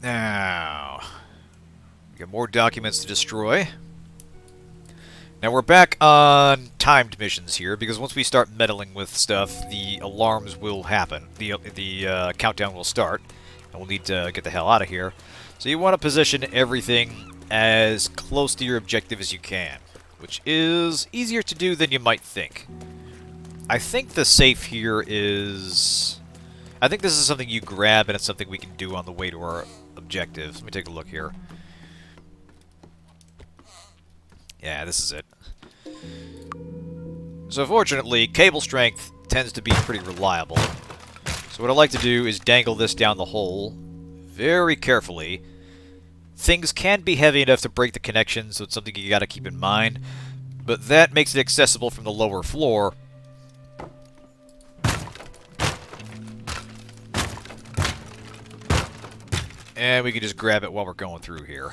Now, we got more documents to destroy. Now we're back on timed missions here, because once we start meddling with stuff, the alarms will happen. The countdown will start, and we'll need to get the hell out of here. So you want to position everything as close to your objective as you can, which is easier to do than you might think. I think the safe here is... I think this is something you grab, and it's something we can do on the way to our objectives. Let me take a look here. Yeah, this is it. So fortunately, cable strength tends to be pretty reliable. So what I like to do is dangle this down the hole very carefully. Things can be heavy enough to break the connection, so it's something you gotta keep in mind. But that makes it accessible from the lower floor. And we can just grab it while we're going through here.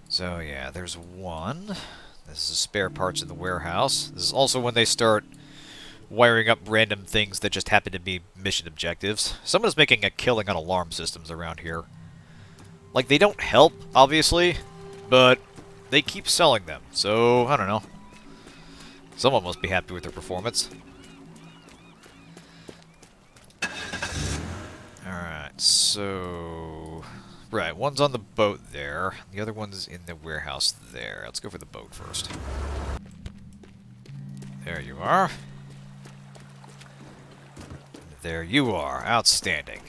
So yeah, there's one. This is spare parts in the warehouse. This is also when they start wiring up random things that just happen to be mission objectives. Someone's making a killing on alarm systems around here. Like, they don't help, obviously, but they keep selling them. So, I don't know. Someone must be happy with their performance. Alright, so... Right, one's on the boat there. The other one's in the warehouse there. Let's go for the boat first. There you are. There you are. Outstanding.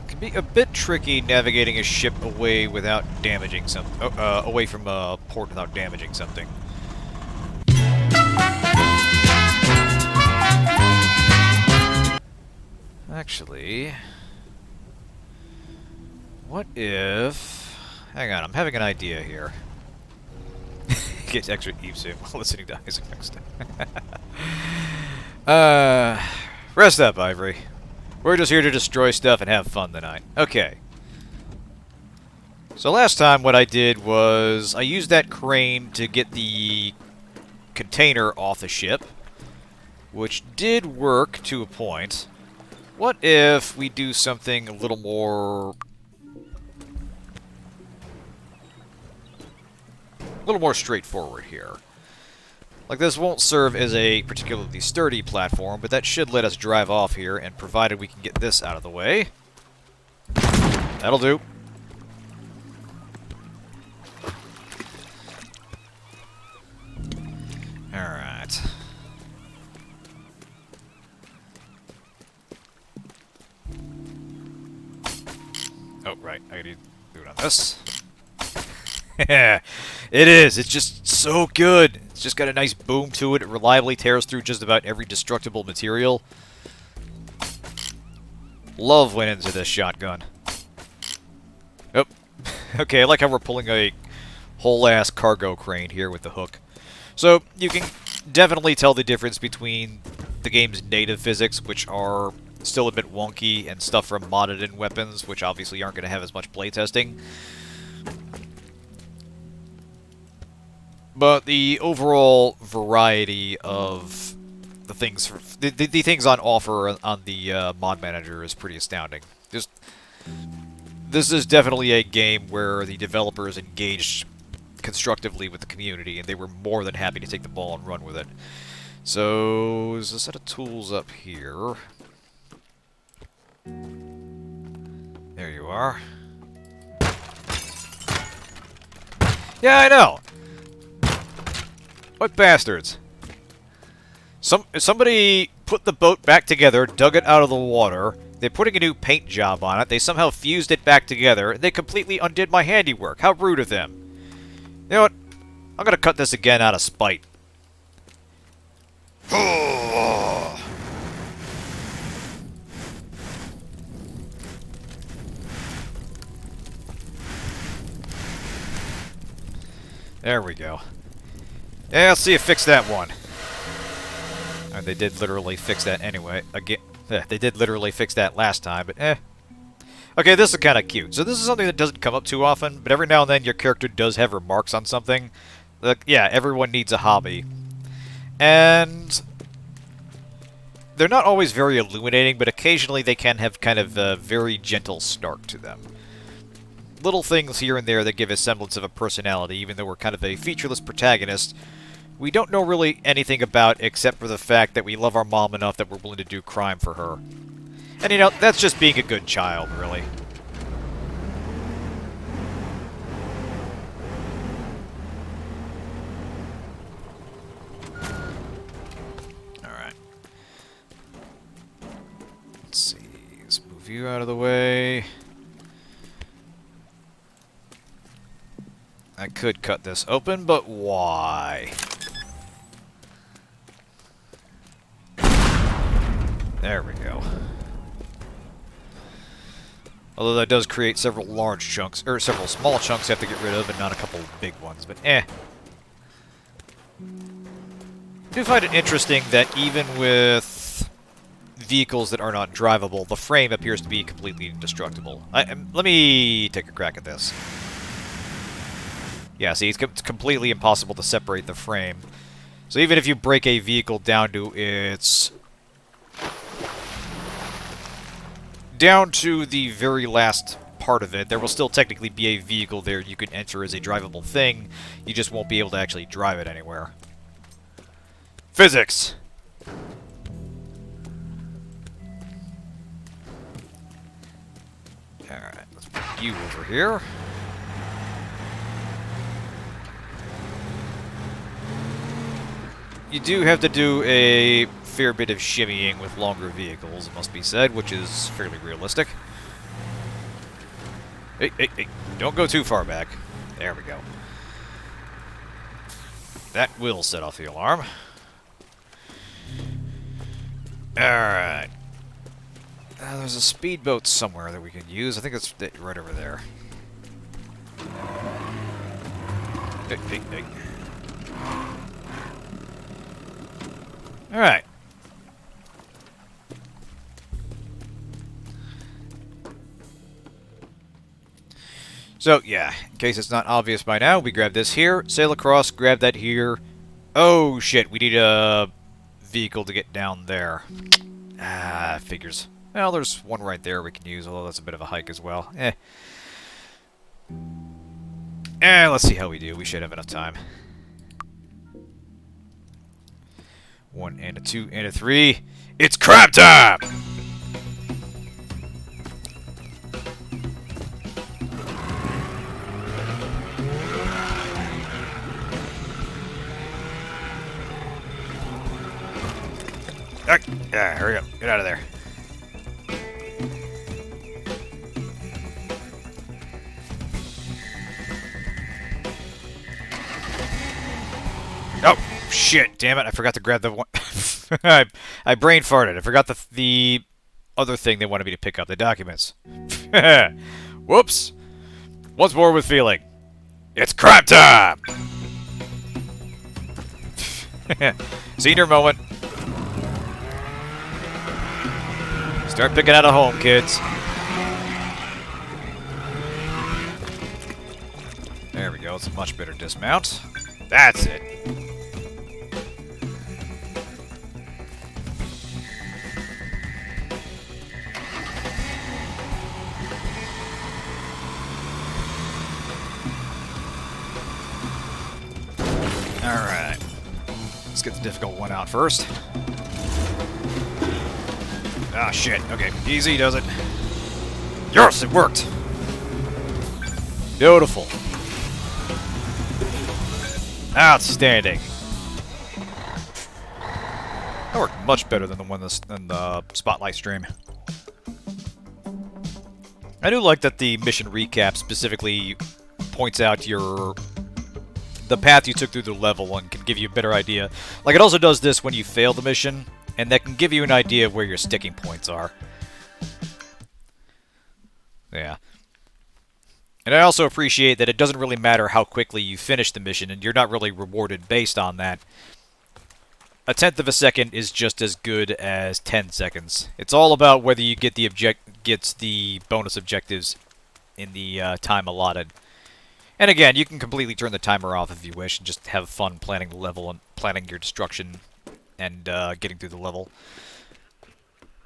Can be a bit tricky navigating a ship away without damaging away from a port without damaging something. Actually, what if... Hang on, I'm having an idea here. Get extra eavesdropping while listening to Isaac next time. Rest up, Ivory. We're just here to destroy stuff and have fun tonight. Okay. So last time what I did was I used that crane to get the container off the ship, which did work to a point. What if we do something a little more straightforward here? Like, this won't serve as a particularly sturdy platform, but that should let us drive off here, and provided we can get this out of the way. That'll do. Alright. Oh, right. I gotta do it on this. Yeah, it is. It's just so good. It's just got a nice boom to it. It reliably tears through just about every destructible material. Love went into this shotgun. Oh. Okay, I like how we're pulling a whole-ass cargo crane here with the hook. So, you can definitely tell the difference between the game's native physics, which are still a bit wonky, and stuff from modded-in weapons, which obviously aren't going to have as much playtesting. But the overall variety of the things the things on offer on the mod manager is pretty astounding. This is definitely a game where the developers engaged constructively with the community, and they were more than happy to take the ball and run with it. So, there's a set of tools up here. There you are. Yeah, I know! What bastards? Somebody put the boat back together, dug it out of the water, they're putting a new paint job on it, they somehow fused it back together, and they completely undid my handiwork. How rude of them. You know what? I'm gonna cut this again out of spite. There we go. Yeah, let's see you fix that one. And they did literally fix that anyway. Again, they did literally fix that last time, but eh. Okay, this is kind of cute. So this is something that doesn't come up too often, but every now and then your character does have remarks on something Like, yeah, everyone needs a hobby. And they're not always very illuminating, but occasionally they can have kind of a very gentle snark to them. Little things here and there that give a semblance of a personality, even though we're kind of a featureless protagonist we don't know really anything about except for the fact that we love our mom enough that we're willing to do crime for her. And, you know, that's just being a good child, really. Alright. Let's see. Let's move you out of the way. I could cut this open, but why? There we go. Although that does create several large chunks, or several small chunks you have to get rid of, and not a couple big ones, but eh. I do find it interesting that even with vehicles that are not drivable, the frame appears to be completely indestructible. Let me take a crack at this. Yeah, see, it's completely impossible to separate the frame. So even if you break a vehicle down to its... down to the very last part of it, there will still technically be a vehicle there you can enter as a drivable thing. You just won't be able to actually drive it anywhere. Physics! Alright, let's put you over here. You do have to do a fair bit of shimmying with longer vehicles, it must be said, which is fairly realistic. Hey, hey, hey, don't go too far back. There we go. That will set off the alarm. Alright. There's a speedboat somewhere that we can use. I think it's right over there. Hey, hey, hey. Alright. So, yeah, in case it's not obvious by now, we grab this here, sail across, grab that here. Oh, shit, we need a vehicle to get down there. Ah, figures. Well, there's one right there we can use, although that's a bit of a hike as well. Let's see how we do. We should have enough time. 1 and a 2 and a 3. It's crap time! Yeah, hurry up. Get out of there. Oh, shit. Damn it. I forgot to grab the one. I brain farted. I forgot the other thing they wanted me to pick up, the documents. Whoops. Once more with feeling. It's crap time! Senior moment. Start picking out a home, kids. There we go. It's a much better dismount. That's it. Alright. Let's get the difficult one out first. Ah, shit. Okay, easy does it. Yes, it worked! Beautiful. Outstanding. That worked much better than the one in the Spotlight stream. I do like that the mission recap specifically points out the path you took through the level and can give you a better idea. Like, it also does this when you fail the mission, and that can give you an idea of where your sticking points are. Yeah. And I also appreciate that it doesn't really matter how quickly you finish the mission, and you're not really rewarded based on that. A tenth of a second is just as good as 10 seconds. It's all about whether you get the bonus objectives in the time allotted. And again, you can completely turn the timer off if you wish and just have fun planning the level and planning your destruction and getting through the level.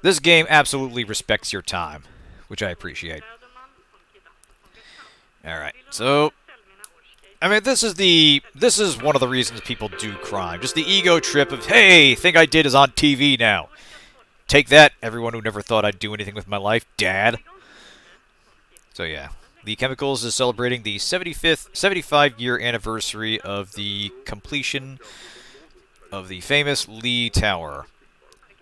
This game absolutely respects your time, which I appreciate. Alright, so I mean, this is one of the reasons people do crime. Just the ego trip of, hey, thing I did is on TV now. Take that, everyone who never thought I'd do anything with my life, Dad. So yeah, the Chemicals is celebrating the 75-year anniversary of the completion of the famous Lee Tower.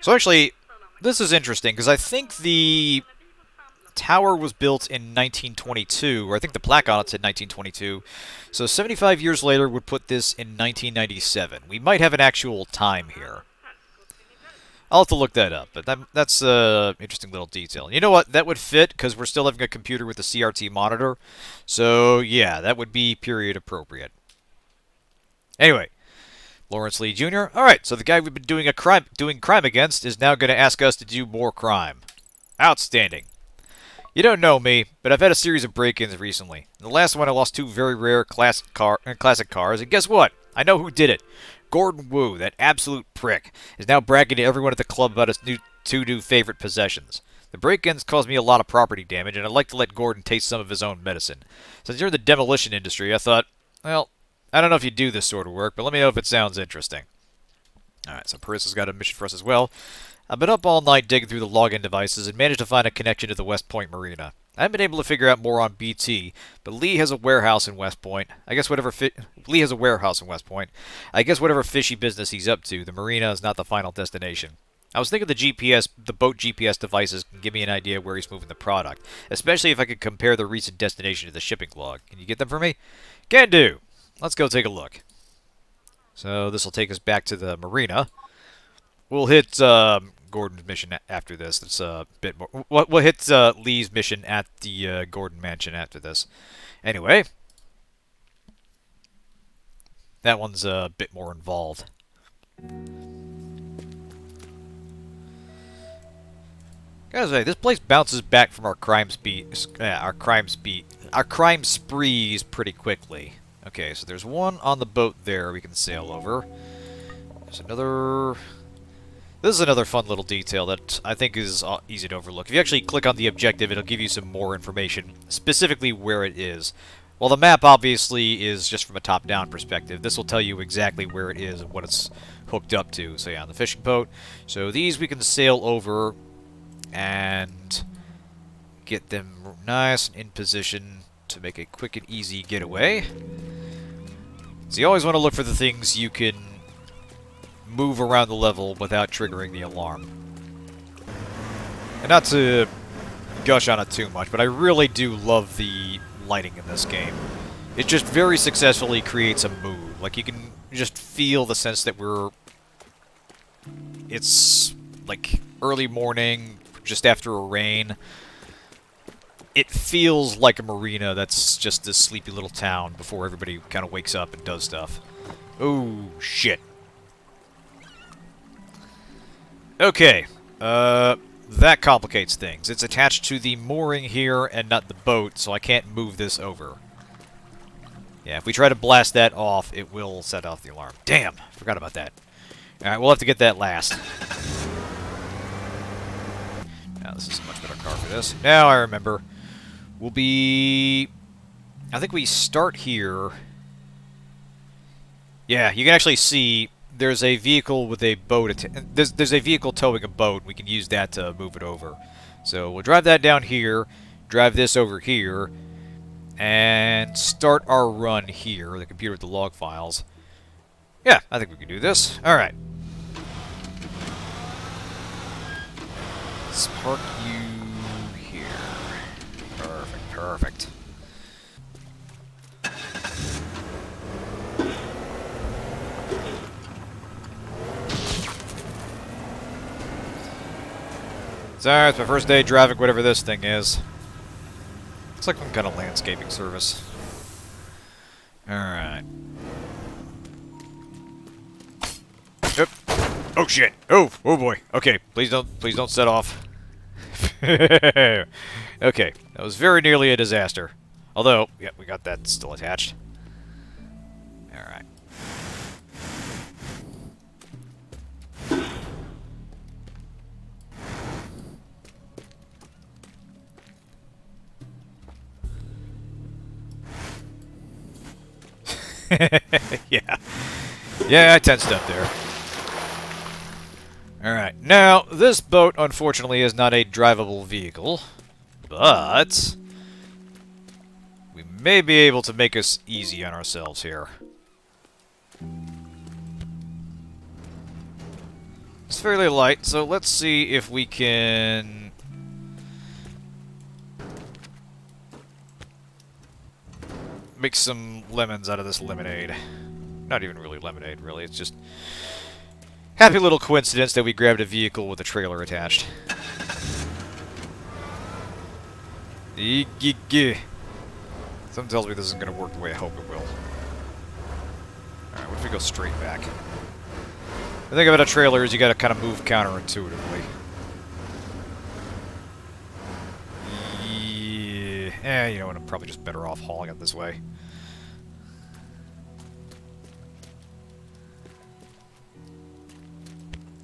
So actually, this is interesting because I think the tower was built in 1922, or I think the plaque on it said 1922. So 75 years later would put this in 1997. We might have an actual time here. I'll have to look that up, but that's an interesting little detail. You know what? That would fit, because we're still having a computer with a CRT monitor. So, yeah, that would be period appropriate. Anyway, Lawrence Lee Jr. Alright, so the guy we've been doing crime against is now going to ask us to do more crime. Outstanding. You don't know me, but I've had a series of break-ins recently. In the last one, I lost 2 very rare classic cars, and guess what? I know who did it. Gordon Wu, that absolute prick, is now bragging to everyone at the club about his two new favorite possessions. The break-ins caused me a lot of property damage, and I'd like to let Gordon taste some of his own medicine. Since you're in the demolition industry, I thought, well, I don't know if you do this sort of work, but let me know if it sounds interesting. Alright, so Parissa's got a mission for us as well. I've been up all night digging through the login devices and managed to find a connection to the West Point Marina. I haven't been able to figure out more on BT, but Lee has a warehouse in West Point. Lee has a warehouse in West Point. I guess whatever fishy business he's up to, the marina is not the final destination. I was thinking the boat GPS devices can give me an idea where he's moving the product, especially if I could compare the recent destination to the shipping log. Can you get them for me? Can do. Let's go take a look. So this will take us back to the marina. We'll hit Gordon's mission after this. It's a bit more. We'll hit Lee's mission at the Gordon mansion after this. Anyway, that one's a bit more involved. Gotta say, this place bounces back from our crime sprees pretty quickly. Okay, so there's one on the boat there we can sail over. There's another. This is another fun little detail that I think is easy to overlook. If you actually click on the objective, it'll give you some more information, specifically where it is. While the map obviously is just from a top-down perspective, this will tell you exactly where it is and what it's hooked up to. So yeah, on the fishing boat. So these we can sail over and get them nice and in position to make a quick and easy getaway. So you always want to look for the things you can move around the level without triggering the alarm. And not to gush on it too much, but I really do love the lighting in this game. It just very successfully creates a mood. Like, you can just feel the sense that it's like early morning, just after a rain. It feels like a marina that's just this sleepy little town before everybody kind of wakes up and does stuff. Oh, shit. Okay, that complicates things. It's attached to the mooring here and not the boat, so I can't move this over. Yeah, if we try to blast that off, it will set off the alarm. Damn, forgot about that. Alright, we'll have to get that last. Now, this is a much better car for this. Now I remember. We'll be... I think we start here. Yeah, you can actually see there's a vehicle with a boat. There's a vehicle towing a boat. We can use that to move it over. So we'll drive that down here, drive this over here, and start our run here, the computer with the log files. Yeah, I think we can do this. Alright. Let's park you here. Perfect, perfect. Sorry, it's my first day driving whatever this thing is. Looks like some kind of landscaping service. Alright. Yep. Oh shit! Oh boy. Okay, please don't set off. Okay, that was very nearly a disaster. Although, yeah, we got that still attached. Alright. Yeah. Yeah, I tensed up there. Alright, now, this boat, unfortunately, is not a drivable vehicle, but we may be able to make us easy on ourselves here. It's fairly light, so let's see if we can make some lemons out of this lemonade. Not even really lemonade, really. It's just happy little coincidence that we grabbed a vehicle with a trailer attached. Something tells me this isn't going to work the way I hope it will. Alright, what if we go straight back? The thing about a trailer is you got to kind of move counterintuitively. Yeah, you know what, I'm probably just better off hauling it this way.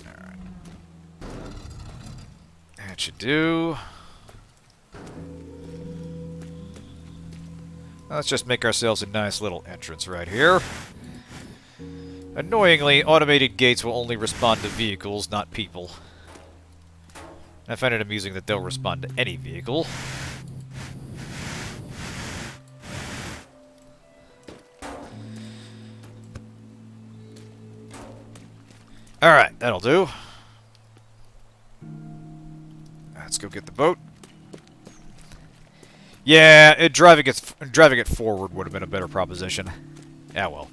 Alright. That should do. Let's just make ourselves a nice little entrance right here. Annoyingly, automated gates will only respond to vehicles, not people. I find it amusing that they'll respond to any vehicle. Alright, that'll do. Let's go get the boat. Yeah, driving it forward would have been a better proposition. Ah, well.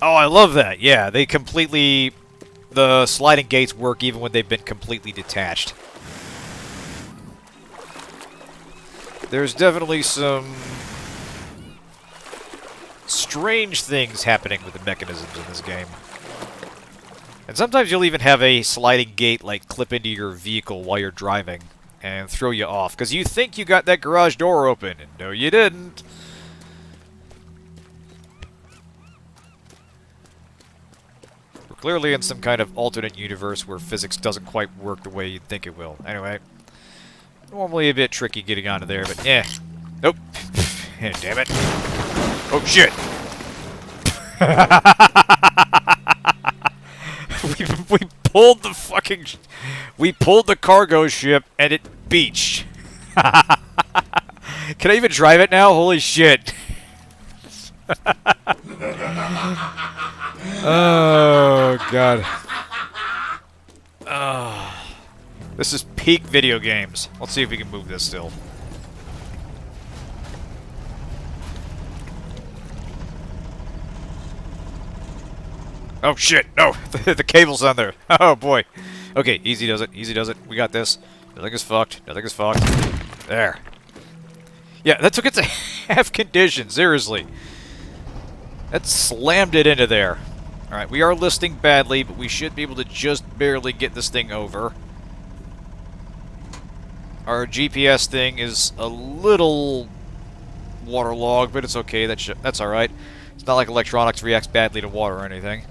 Oh, I love that. Yeah, they completely... The sliding gates work even when they've been completely detached. There's definitely some strange things happening with the mechanisms in this game. And sometimes you'll even have a sliding gate, like, clip into your vehicle while you're driving and throw you off. Because you think you got that garage door open, and no, you didn't. We're clearly in some kind of alternate universe where physics doesn't quite work the way you'd think it will. Anyway, normally a bit tricky getting onto there, but eh. Nope. Damn it. Oh, shit. we pulled the fucking... We pulled the cargo ship, and it beached. Can I even drive it now? Holy shit. Oh, God. This is peak video games. Let's see if we can move this still. Oh shit, no! The cable's on there. Oh boy. Okay, easy does it, easy does it. We got this. Nothing is fucked, nothing is fucked. There. Yeah, that took it to half condition, seriously. That slammed it into there. Alright, we are listing badly, but we should be able to just barely get this thing over. Our GPS thing is a little waterlogged, but it's okay, that's alright. It's not like electronics reacts badly to water or anything.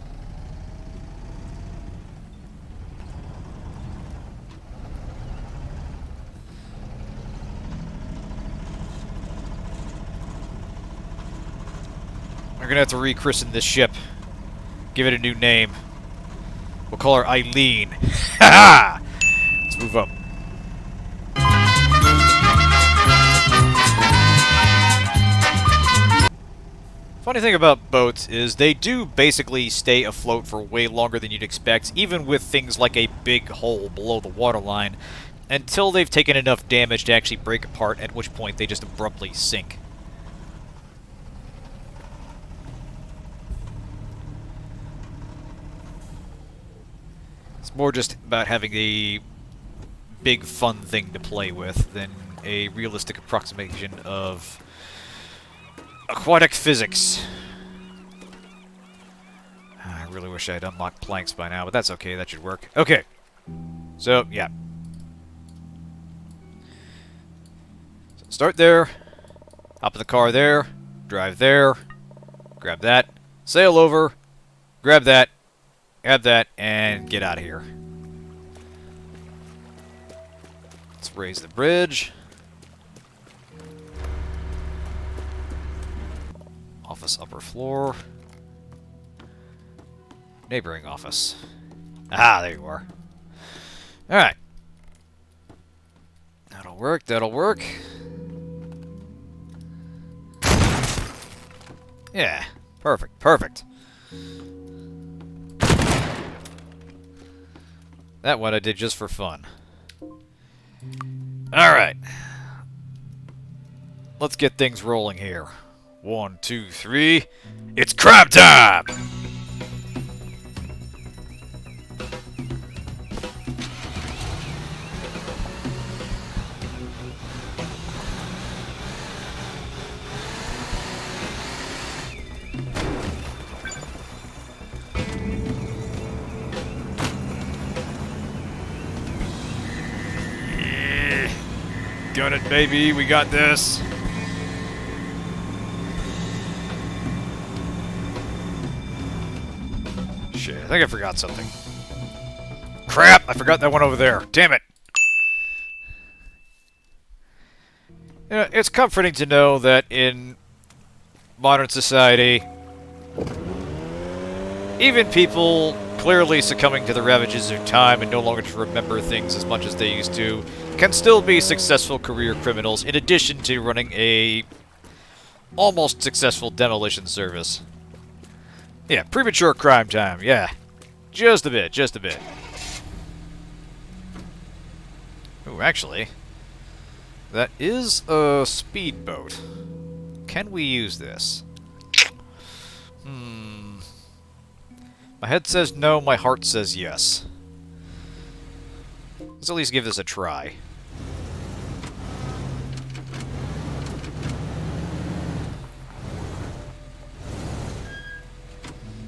We're gonna have to rechristen this ship. Give it a new name. We'll call her Eileen. Ha ha! Let's move up. Funny thing about boats is they do basically stay afloat for way longer than you'd expect, even with things like a big hole below the waterline, until they've taken enough damage to actually break apart, at which point they just abruptly sink. It's more just about having a big fun thing to play with than a realistic approximation of aquatic physics. I really wish I had unlocked planks by now, but that's okay, that should work. Okay. So, yeah. Start there. Hop in the car there. Drive there. Grab that. Sail over. Grab that. Add that. And get out of here. Let's raise the bridge. Office upper floor. Neighboring office. Ah, there you are. Alright. That'll work, that'll work. Yeah, perfect, perfect. That one I did just for fun. Alright. Let's get things rolling here. 1, 2, 3. It's crime time! Got it, baby. We got this. Shit, I think I forgot something. Crap! I forgot that one over there. Damn it! You know, it's comforting to know that in modern society, even people clearly succumbing to the ravages of time and no longer to remember things as much as they used to, can still be successful career criminals in addition to running a almost successful demolition service. Yeah, premature crime time, yeah. Just a bit, just a bit. Ooh, actually, that is a speedboat. Can we use this? My head says no, my heart says yes. Let's at least give this a try.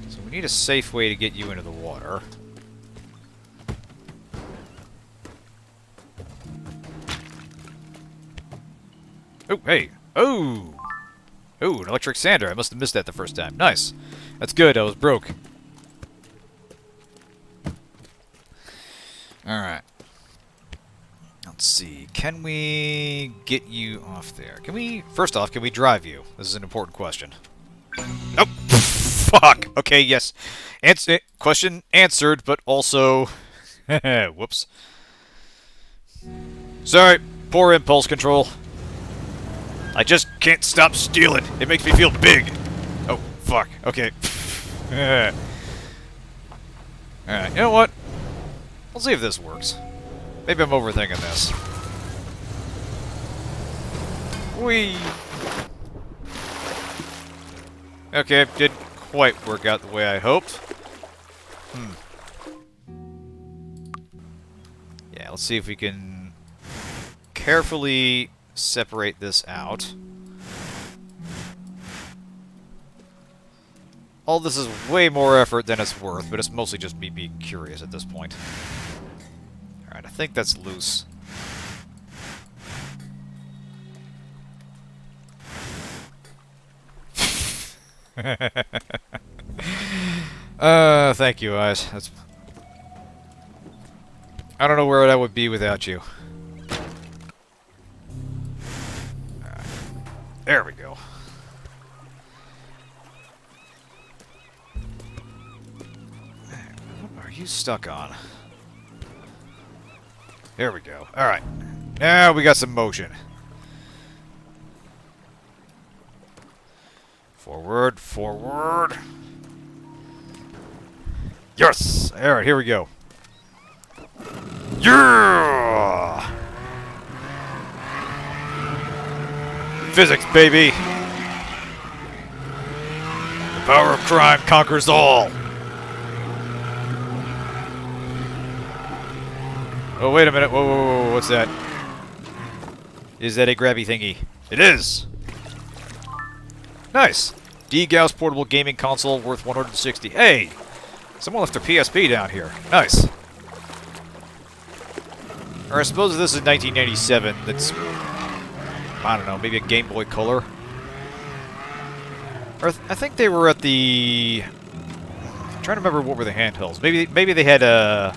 So we need a safe way to get you into the water. Oh, hey! Oh! Oh, an electric sander. I must have missed that the first time. Nice. That's good, I was broke. Alright. Let's see. Can we get you off there? Can we... First off, can we drive you? This is an important question. Nope! Fuck! Okay, yes. Question answered, but also... Whoops. Sorry. Poor impulse control. I just can't stop stealing. It makes me feel big. Oh, fuck. Okay. Alright, you know what? Let's see if this works. Maybe I'm overthinking this. Whee! Okay, it didn't quite work out the way I hoped. Yeah, let's see if we can carefully separate this out. All this is way more effort than it's worth, but it's mostly just me being curious at this point. Alright, I think that's loose. Thank you, Eyes. That's... I don't know where I would be without you. Alright. There we go. What are you stuck on? There we go. Alright. Now we got some motion. Forward, forward. Yes! Alright, here we go. Yeah! Physics, baby! The power of crime conquers all! Oh, wait a minute. Whoa, whoa, whoa, what's that? Is that a grabby thingy? It is! Nice! D-Gauss portable gaming console worth 160. Hey! Someone left a PSP down here. Nice. Or I suppose this is 1997. That's I don't know, maybe a Game Boy Color. Or I think they were at the... I'm trying to remember what were the handhelds. Maybe they had a...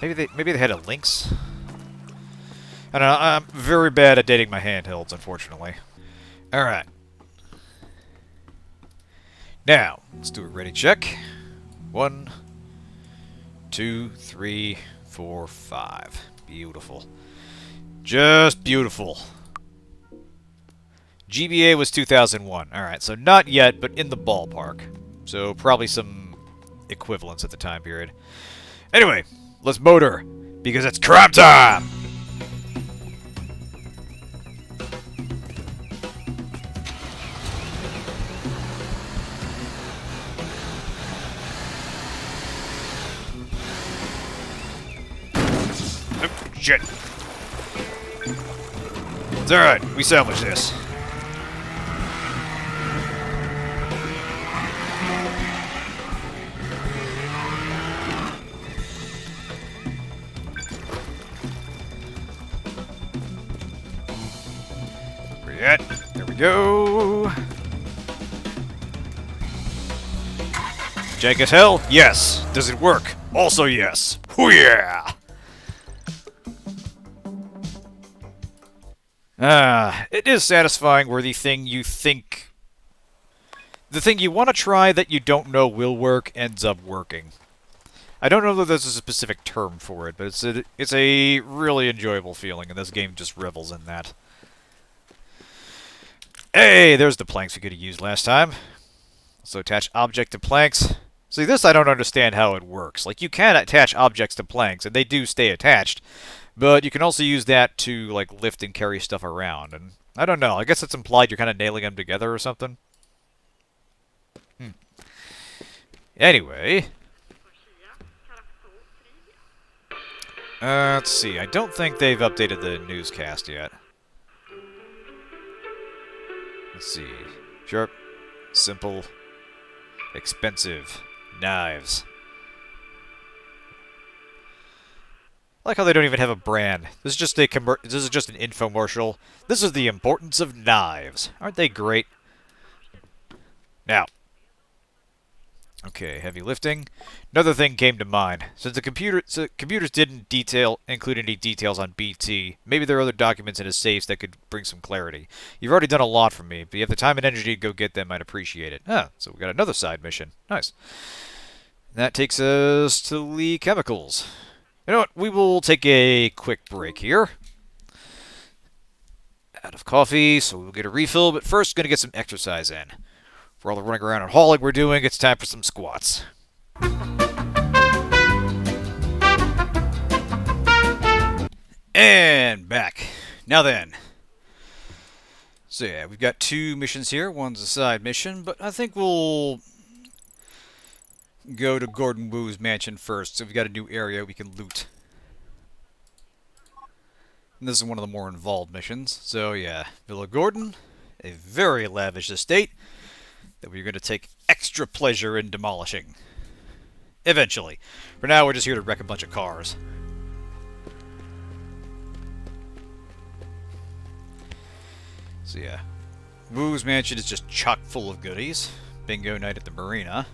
Maybe they had a Lynx? I don't know, I'm very bad at dating my handhelds, unfortunately. Alright. Now, let's do a ready check. 1, 2, 3, 4, 5. Beautiful. Just beautiful. GBA was 2001. Alright, so not yet, but in the ballpark. So probably some equivalents at the time period. Anyway, let's motor, because it's crime time! Oh, shit. It's alright, we salvage this. Where you at? There we go. Jank as hell? Yes. Does it work? Also yes. Hoo yeah! It is satisfying where the thing you want to try that you don't know will work ends up working. I don't know that there's a specific term for it, but it's a really enjoyable feeling, and this game just revels in that. Hey, there's the planks we could have used last time. So attach object to planks. See, this I don't understand how it works. Like, you can attach objects to planks, and they do stay attached. But you can also use that to, like, lift and carry stuff around. And I don't know. I guess it's implied you're kind of nailing them together or something. Anyway. Let's see. I don't think they've updated the newscast yet. Let's see. Sharp. Simple. Expensive. Knives. I like how they don't even have a brand. This is just an infomercial. This is the importance of knives. Aren't they great? Now. Okay, heavy lifting. Another thing came to mind. Since the computers didn't include any details on BT, maybe there are other documents in his safes that could bring some clarity. You've already done a lot for me, but you have the time and energy to go get them, I'd appreciate it. Ah, so we got another side mission. Nice. That takes us to Lee Chemicals. You know what? We will take a quick break here. Out of coffee, so we'll get a refill, but first, going to get some exercise in. For all the running around and hauling we're doing, it's time for some squats. And back. Now then. So yeah, we've got 2 missions here. One's a side mission, but I think we'll go to Gordon Wu's mansion first, so we've got a new area we can loot. And this is one of the more involved missions. So yeah, Villa Gordon, a very lavish estate that we're going to take extra pleasure in demolishing. Eventually. For now, we're just here to wreck a bunch of cars. So yeah, Wu's mansion is just chock full of goodies. Bingo night at the marina.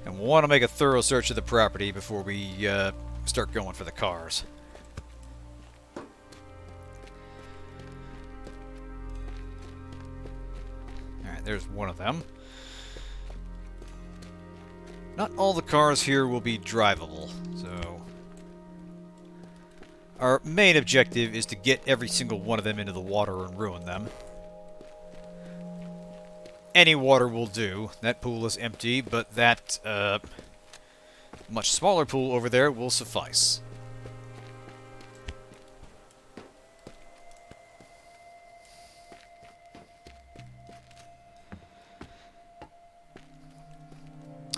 And we'll want to make a thorough search of the property before we start going for the cars. Alright, there's one of them. Not all the cars here will be drivable, so our main objective is to get every single one of them into the water and ruin them. Any water will do. That pool is empty, but that much smaller pool over there will suffice.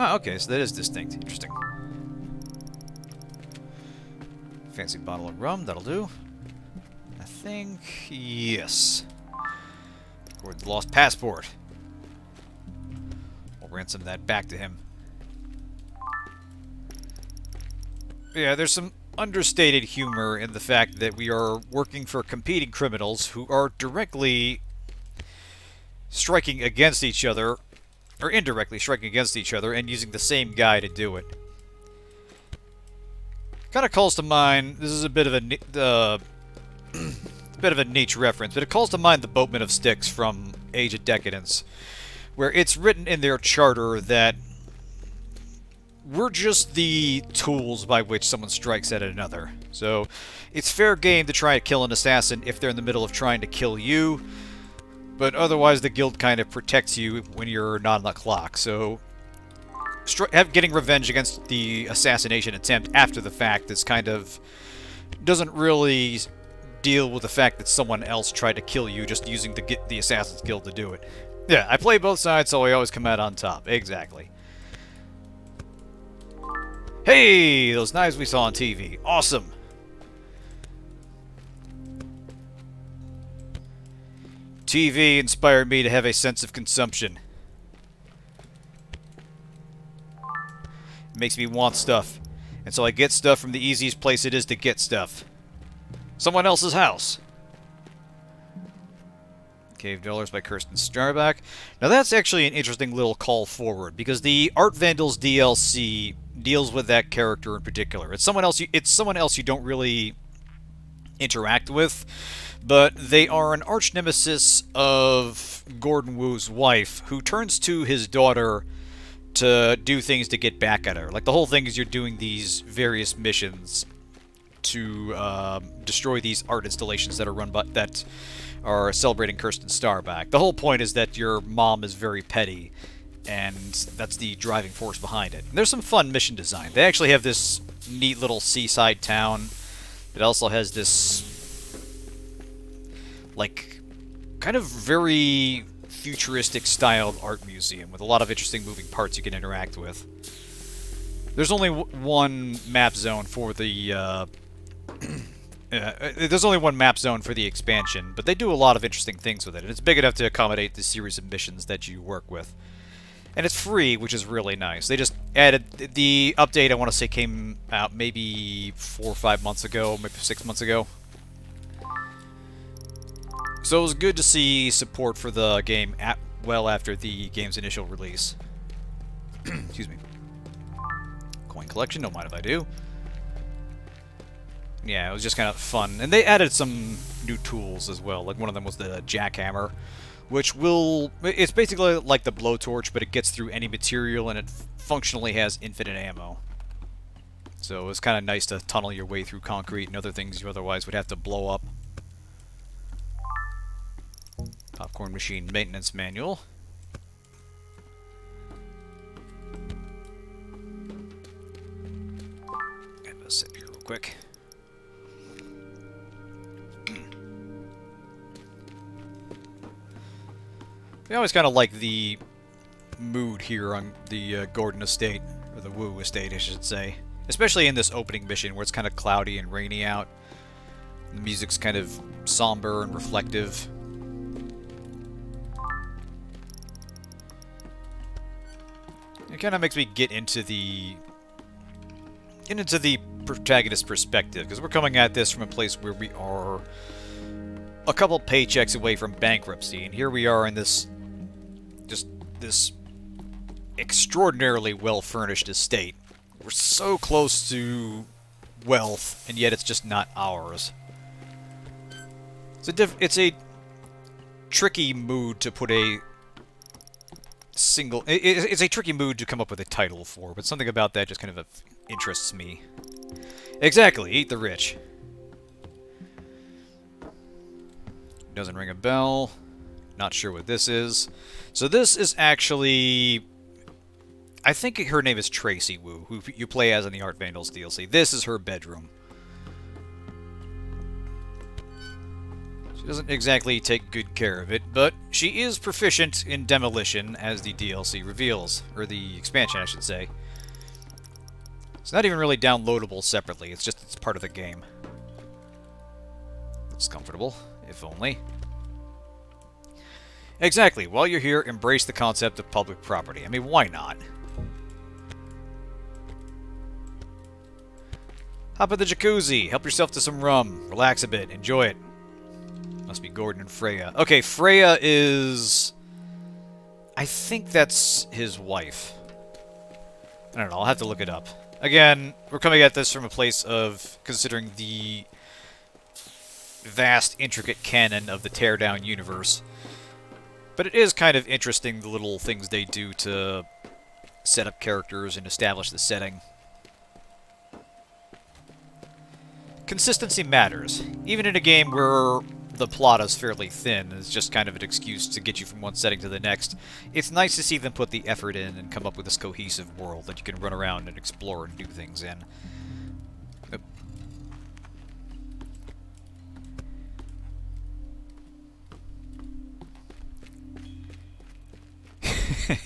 Ah, okay, so that is distinct. Interesting. Fancy bottle of rum, that'll do. I think... yes. Gordon's lost passport. We'll ransom that back to him. Yeah, there's some understated humor in the fact that we are working for competing criminals who are directly striking against each other, or indirectly striking against each other, and using the same guy to do it. Kind of calls to mind, this is a bit of a bit of a niche reference, but it calls to mind the Boatman of Styx from Age of Decadence, where it's written in their charter that we're just the tools by which someone strikes at another. So it's fair game to try to kill an assassin if they're in the middle of trying to kill you, but otherwise the guild kind of protects you when you're not on the clock. So getting revenge against the assassination attempt after the fact is kind of doesn't really deal with the fact that someone else tried to kill you just using the Assassin's Guild to do it. Yeah, I play both sides, so I always come out on top. Exactly. Hey, those knives we saw on TV. Awesome. TV inspired me to have a sense of consumption. It makes me want stuff. And so I get stuff from the easiest place it is to get stuff. Someone else's house. Cave Dwellers by Kirsten Starback. Now that's actually an interesting little call forward, because the Art Vandals DLC deals with that character in particular. It's someone else you don't really interact with, but they are an arch nemesis of Gordon Wu's wife, who turns to his daughter to do things to get back at her. Like, the whole thing is you're doing these various missions to destroy these art installations that are run by that are celebrating Kirsten Starback. The whole point is that your mom is very petty, and that's the driving force behind it. And there's some fun mission design. They actually have this neat little seaside town. It also has this, like, kind of very futuristic styled art museum with a lot of interesting moving parts you can interact with. There's only one map zone for the there's only one map zone for the expansion, but they do a lot of interesting things with it, and it's big enough to accommodate the series of missions that you work with. And it's free, which is really nice. They just added the update, I want to say came out maybe 4 or 5 months ago, maybe 6 months ago. So it was good to see support for the game well after the game's initial release. Excuse me. Coin collection, don't mind if I do. Yeah, it was just kind of fun. And they added some new tools as well. Like, one of them was the jackhammer, which will... It's basically like the blowtorch, but it gets through any material, and it functionally has infinite ammo. So it was kind of nice to tunnel your way through concrete and other things you otherwise would have to blow up. Popcorn machine maintenance manual. Have a sip here real quick. I always kind of like the mood here on the Gordon estate, or the Wu estate, I should say. Especially in this opening mission where it's kind of cloudy and rainy out. The music's kind of somber and reflective. It kind of makes me get into the protagonist perspective, because we're coming at this from a place where we are a couple paychecks away from bankruptcy, and here we are in this extraordinarily well-furnished estate. We're so close to wealth, and yet it's just not ours. It's a tricky mood to put a single... It's a tricky mood to come up with a title for, but something about that just kind of interests me. Exactly, eat the rich. Doesn't ring a bell. Not sure what this is. So this is actually... I think her name is Tracy Wu, who you play as in the Art Vandals DLC. This is her bedroom. She doesn't exactly take good care of it, but she is proficient in demolition, as the DLC reveals. Or the expansion, I should say. It's not even really downloadable separately, it's part of the game. It's comfortable, if only. Exactly, while you're here, embrace the concept of public property. I mean, why not? Hop in the jacuzzi. Help yourself to some rum. Relax a bit. Enjoy it. Must be Gordon and Freya. Okay, Freya is... I think that's his wife. I don't know. I'll have to look it up. Again, we're coming at this from a place of considering the vast, intricate canon of the Teardown universe. But it is kind of interesting, the little things they do to set up characters and establish the setting. Consistency matters. Even in a game where the plot is fairly thin, it's just kind of an excuse to get you from one setting to the next. It's nice to see them put the effort in and come up with this cohesive world that you can run around and explore and do things in.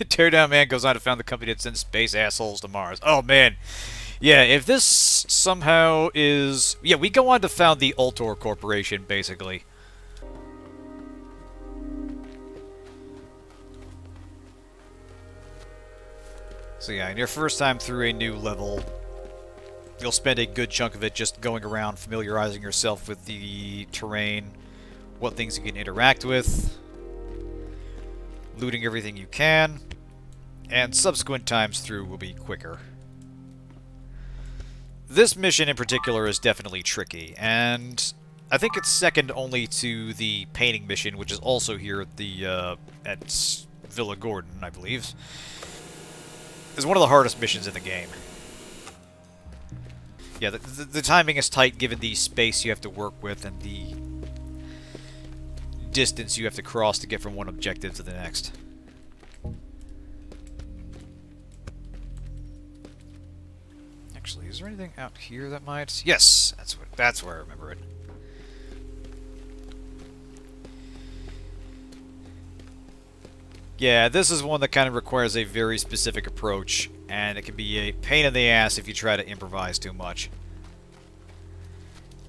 Teardown Man goes on to found the company that sends space assholes to Mars. Oh, man. Yeah, if this somehow is... Yeah, we go on to found the Ultor Corporation, basically. So yeah, in your first time through a new level, you'll spend a good chunk of it just going around familiarizing yourself with the terrain, what things you can interact with, looting everything you can, and subsequent times through will be quicker. This mission in particular is definitely tricky, and I think it's second only to the painting mission, which is also here at the at Villa Gordon, I believe. It's one of the hardest missions in the game. Yeah, the timing is tight given the space you have to work with and the distance you have to cross to get from one objective to the next. Actually, is there anything out here that might... Yes! That's where I remember it. Yeah, this is one that kind of requires a very specific approach, and it can be a pain in the ass if you try to improvise too much.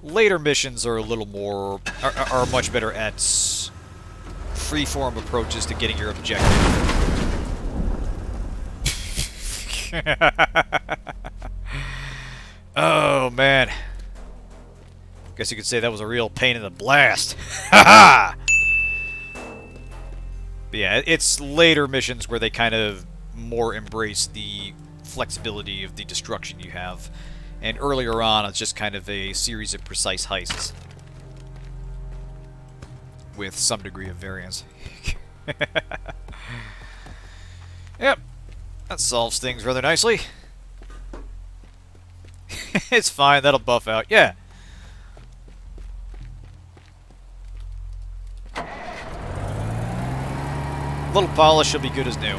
Later missions are a little more... are much better at freeform approaches to getting your objective. Oh, man. Guess you could say that was a real pain in the blast. Ha-ha! But yeah, it's later missions where they kind of more embrace the flexibility of the destruction you have. And earlier on, it's just kind of a series of precise heists. With some degree of variance. Yep. That solves things rather nicely. It's fine, that'll buff out. Yeah. Little polish will be good as new.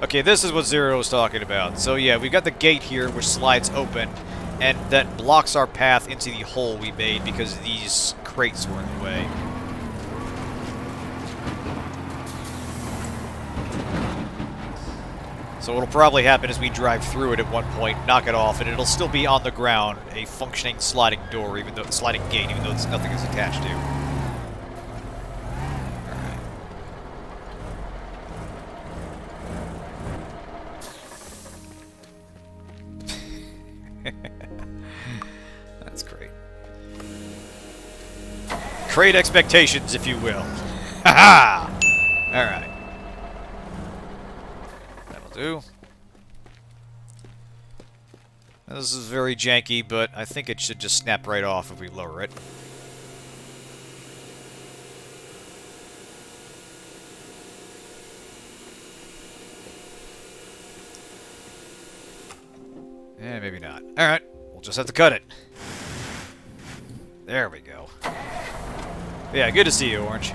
Okay, this is what Zero was talking about. So yeah, we've got the gate here which slides open, and that blocks our path into the hole we made because these crates were in the way. So what'll probably happen is we drive through it at one point, knock it off, and it'll still be on the ground, a functioning sliding door, even though sliding gate, even though nothing is attached to. That's great. Crate expectations, if you will. Ha ha! Alright. That'll do. Now, this is very janky, but I think it should just snap right off if we lower it. Eh, maybe not. Alright, we'll just have to cut it. There we go. Yeah, good to see you, Orange.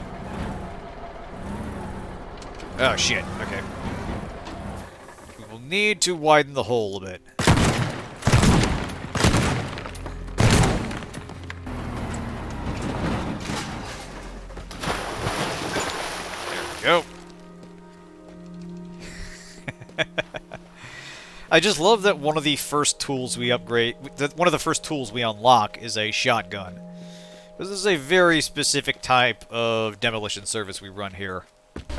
Oh, shit. Okay. We will need to widen the hole a bit. There we go. I just love that one of the first tools we upgrade, one of the first tools we unlock is a shotgun. This is a very specific type of demolition service we run here.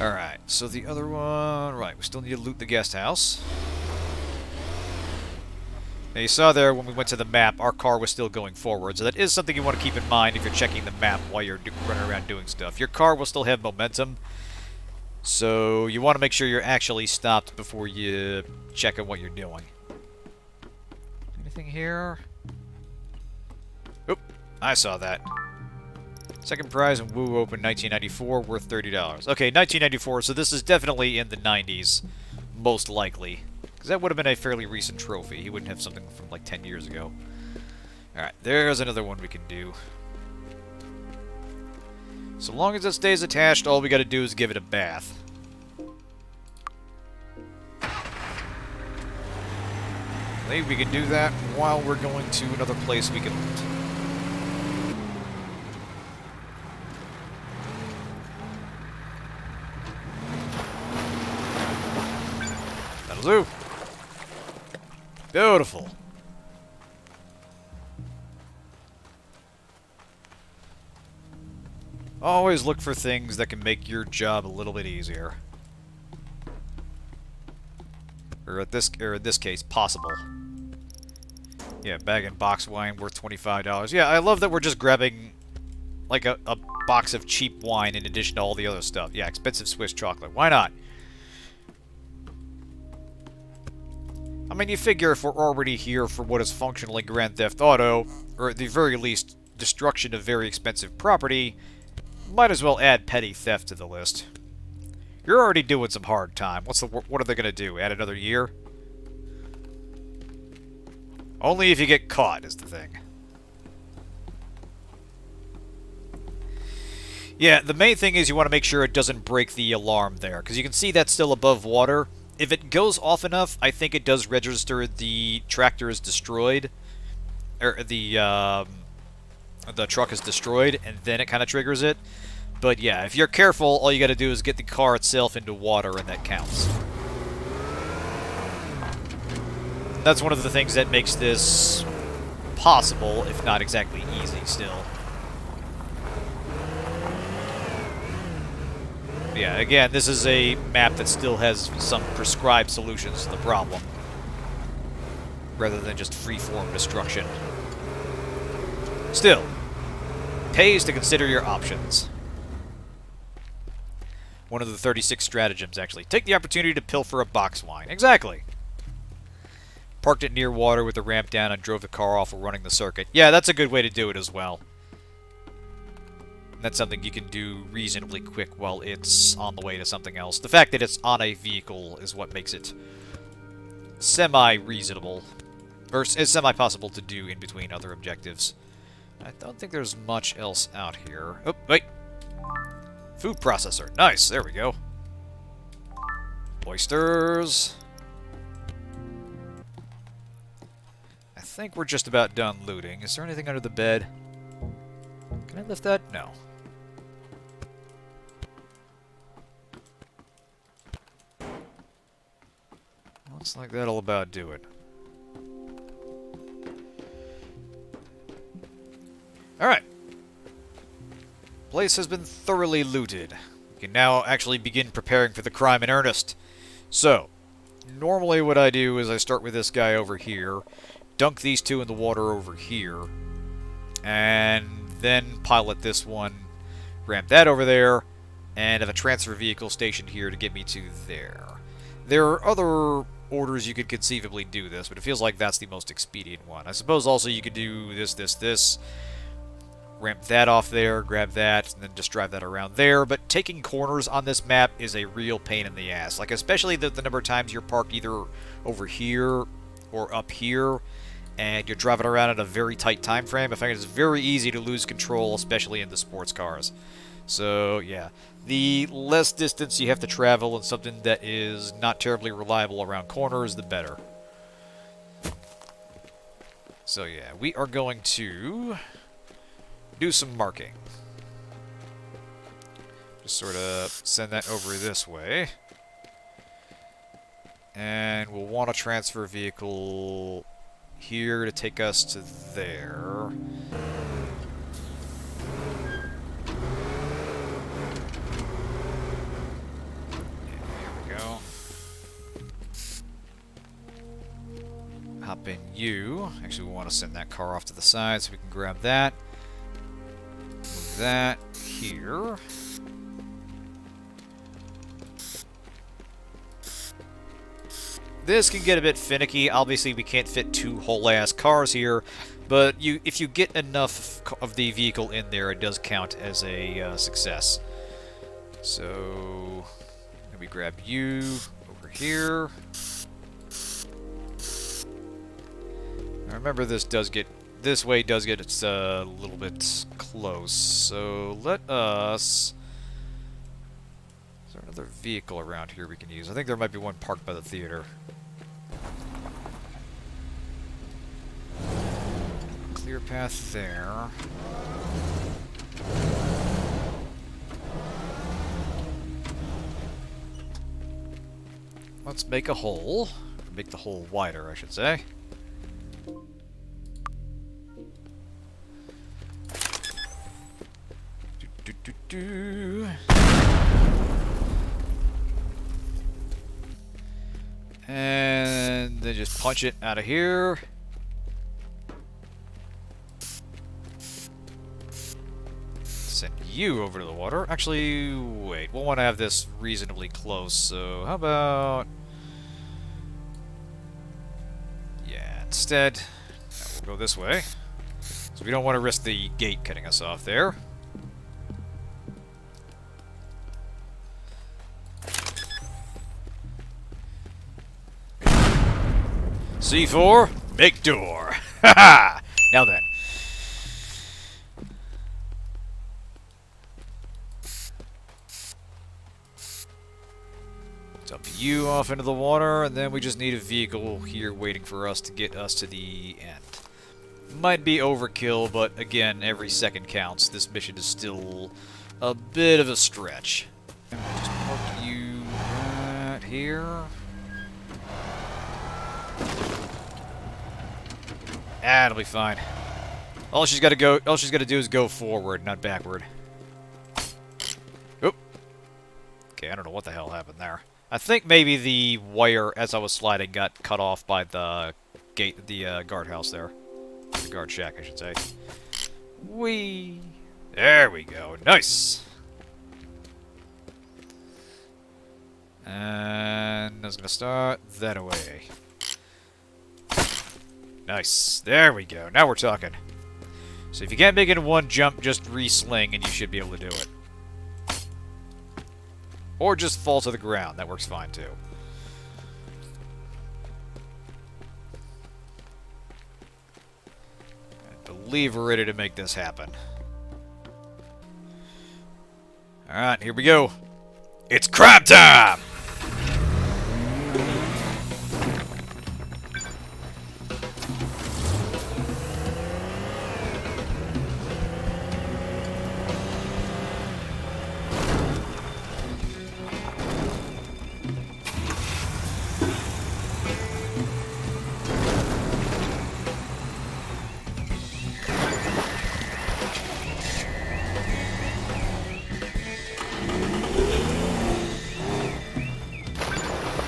Alright, so the other one... Right, we still need to loot the guest house. Now you saw there when we went to the map, our car was still going forward, so that is something you want to keep in mind if you're checking the map while you're running around doing stuff. Your car will still have momentum, so you want to make sure you're actually stopped before you check on what you're doing. Anything here? Oop, I saw that. Second prize in Woo Open 1994, worth $30. Okay, 1994, so this is definitely in the 90s, most likely. Because that would have been a fairly recent trophy. He wouldn't have something from like 10 years ago. Alright, there's another one we can do. So long as it stays attached, all we gotta do is give it a bath. Maybe we can do that while we're going to another place we can loot. That'll do. Beautiful. Always look for things that can make your job a little bit easier. Or in this case, possible. Yeah, bag and box wine worth $25. Yeah, I love that we're just grabbing like a box of cheap wine in addition to all the other stuff. Yeah, expensive Swiss chocolate. Why not? I mean, you figure if we're already here for what is functionally Grand Theft Auto, or at the very least, destruction of very expensive property, might as well add petty theft to the list. You're already doing some hard time. What are they gonna do? Add another year? Only if you get caught, is the thing. Yeah, the main thing is you want to make sure it doesn't break the alarm there, because you can see that's still above water. If it goes off enough, I think it does register the tractor is destroyed, or the truck is destroyed, and then it kind of triggers it. But yeah, if you're careful, all you got to do is get the car itself into water, and that counts. That's one of the things that makes this possible, if not exactly easy still. Yeah, again, this is a map that still has some prescribed solutions to the problem, rather than just free-form destruction. Still, pays to consider your options. One of the 36 stratagems, actually. Take the opportunity to pilfer a box wine. Exactly. Parked it near water with the ramp down and drove the car off while running the circuit. Yeah, that's a good way to do it as well. That's something you can do reasonably quick while it's on the way to something else. The fact that it's on a vehicle is what makes it semi-reasonable, or semi-possible to do in between other objectives. I don't think there's much else out here. Oh, wait! Food processor. Nice, there we go. Oysters. I think we're just about done looting. Is there anything under the bed? Can I lift that? No. Looks like that'll about do it. Alright. Place has been thoroughly looted. We can now actually begin preparing for the crime in earnest. So, normally what I do is I start with this guy over here, dunk these two in the water over here, and then pilot this one, ramp that over there, and have a transfer vehicle stationed here to get me to there. There are other orders you could conceivably do this, but it feels like that's the most expedient one. I suppose also you could do this, ramp that off there, grab that, and then just drive that around there, but taking corners on this map is a real pain in the ass. Like, especially the number of times you're parked either over here or up here, and you're driving around in a very tight time frame. I find it's very easy to lose control, especially in the sports cars. So, yeah. The less distance you have to travel and something that is not terribly reliable around corners, the better. So, yeah, we are going to do some marking. Just sort of send that over this way. And we'll want a transfer vehicle here to take us to there. in you. Actually, we want to send that car off to the side so we can grab that. Move that here. This can get a bit finicky. Obviously, we can't fit 2 whole-ass cars here, but if you get enough of the vehicle in there, it does count as a success. So, let me grab you over here. Now remember, this way does get it's a little bit close. So let us. Is there another vehicle around here we can use? I think there might be one parked by the theater. Clear path there. Let's make a hole. Make the hole wider, I should say. And then just punch it out of here. Send you over to the water. Actually, wait. We'll want to have this reasonably close, so how about... Yeah, instead, we'll go this way. So we don't want to risk the gate cutting us off there. C4, make door. Haha! Now then. Dump you off into the water, and then we just need a vehicle here waiting for us to get us to the end. Might be overkill, but again, every second counts. This mission is still a bit of a stretch. Just park you right here. Ah, it'll be fine. All she's got to do is go forward, not backward. Oop. Okay, I don't know what the hell happened there. I think maybe the wire, as I was sliding, got cut off by the gate, the guardhouse there. The guard shack, I should say. Whee! There we go. Nice! And I was going to start that away. Nice. There we go. Now we're talking. So if you can't make it in one jump, just re-sling and you should be able to do it. Or just fall to the ground. That works fine, too. I believe we're ready to make this happen. Alright, here we go. It's crime time!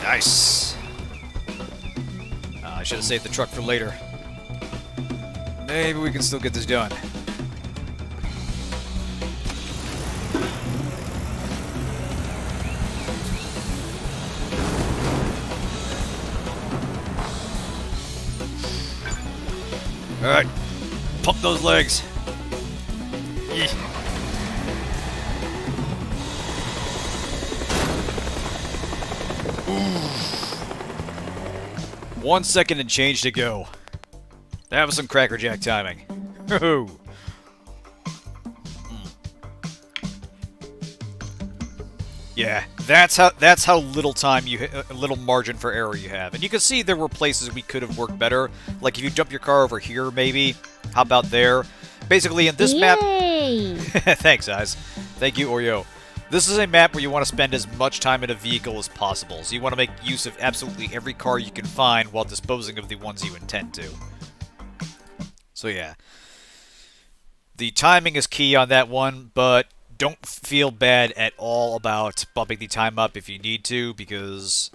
Nice. I should have saved the truck for later. Maybe we can still get this done. Alright. Pump those legs. Yeah. 1 second and change to go. That was some crackerjack timing. Yeah, that's how little time little margin for error you have. And you can see there were places we could have worked better. Like if you jump your car over here, maybe. How about there? Basically, in this map. Thanks, guys. Thank you, Oreo. This is a map where you want to spend as much time in a vehicle as possible, so you want to make use of absolutely every car you can find while disposing of the ones you intend to. So yeah. The timing is key on that one, but don't feel bad at all about bumping the time up if you need to, because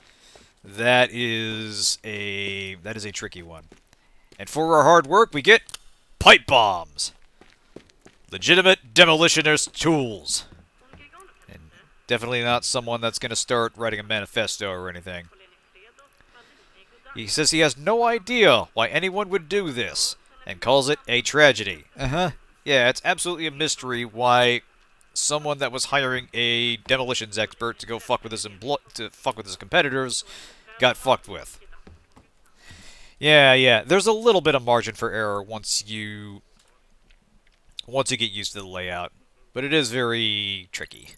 that is a tricky one. And for our hard work, we get pipe bombs. Legitimate demolitioner's tools. And definitely not someone that's going to start writing a manifesto or anything. He says he has no idea why anyone would do this, and calls it a tragedy. Yeah, it's absolutely a mystery why someone that was hiring a demolitions expert to go fuck with his competitors got fucked with. Yeah. There's a little bit of margin for error once you get used to the layout, but it is very tricky.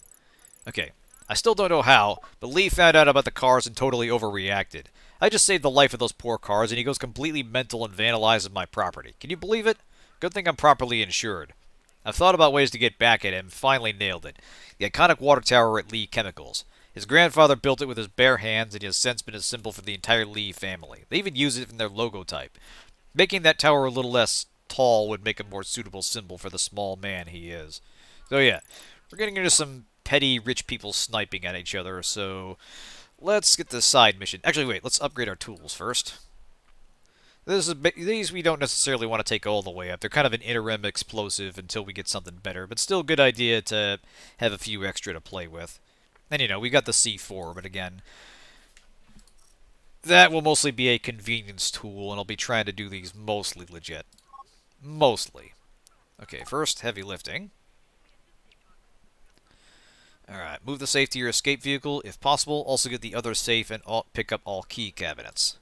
Okay, I still don't know how, but Lee found out about the cars and totally overreacted. I just saved the life of those poor cars, and he goes completely mental and vandalizes my property. Can you believe it? Good thing I'm properly insured. I've thought about ways to get back at him, finally nailed it. The iconic water tower at Lee Chemicals. His grandfather built it with his bare hands, and it has since been a symbol for the entire Lee family. They even use it in their logo type. Making that tower a little less tall would make a more suitable symbol for the small man he is. So yeah, we're getting into some petty rich people sniping at each other, so let's get the side mission. Actually, wait, let's upgrade our tools first. These we don't necessarily want to take all the way up. They're kind of an interim explosive until we get something better, but still a good idea to have a few extra to play with. And we got the C4, but again, that will mostly be a convenience tool, and I'll be trying to do these mostly legit. Mostly. Okay, first, heavy lifting. Alright, move the safe to your escape vehicle, if possible. Also get the other safe and pick up all key cabinets.